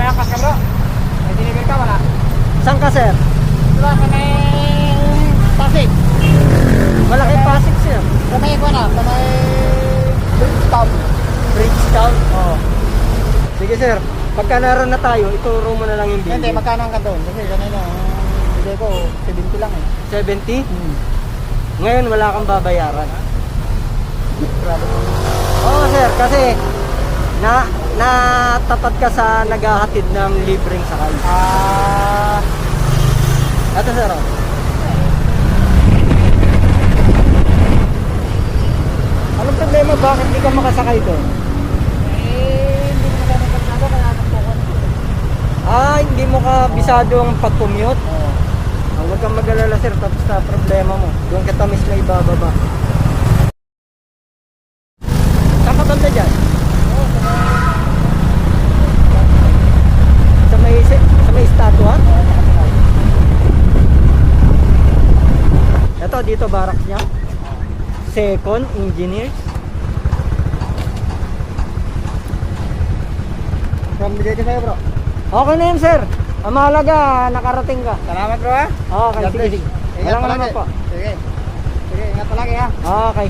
angkas ka bro. May deliver ka, wala. Saan ka, sir? Diba, kanay Pasig. Malaki Pasig, sir. Kanay ko na, kanay Bridgetown. Bridgetown. Oo. Sige, sir. Pagka naroon na tayo, ituro mo na lang yung Hindi, bilhin. magkano ang kanto? Kasi kanina, bigay ko, 70 lang eh. 70? Hmm. Ngayon, wala kang babayaran. Grabe. Oo, sir. Kasi, natapat ka sa naghahatid ng libreng sakay. Ito, sir. Oh. Anong problema? Bakit di ka makasakay doon? Hindi mo magkano pagkano, kaya nagpuko na. Hindi mo ka bisado ang pag-commute? Oo. Huwag kang mag-alala, sir. Tapos na problema mo. Doon kita mismo ibababa. Saan ka banda dyan? Sa may estatwa? Ito, dito barracks niya. Second Engineers. From bigay ko sa'yo bro. Okay na yun, sir. Ang mahalaga, nakarating ka. Salamat bro ha. Okay, God sige, bless. sige. Ingat Walang palagi. naman po. Sige. Sige, ingat palagi ha. Okay.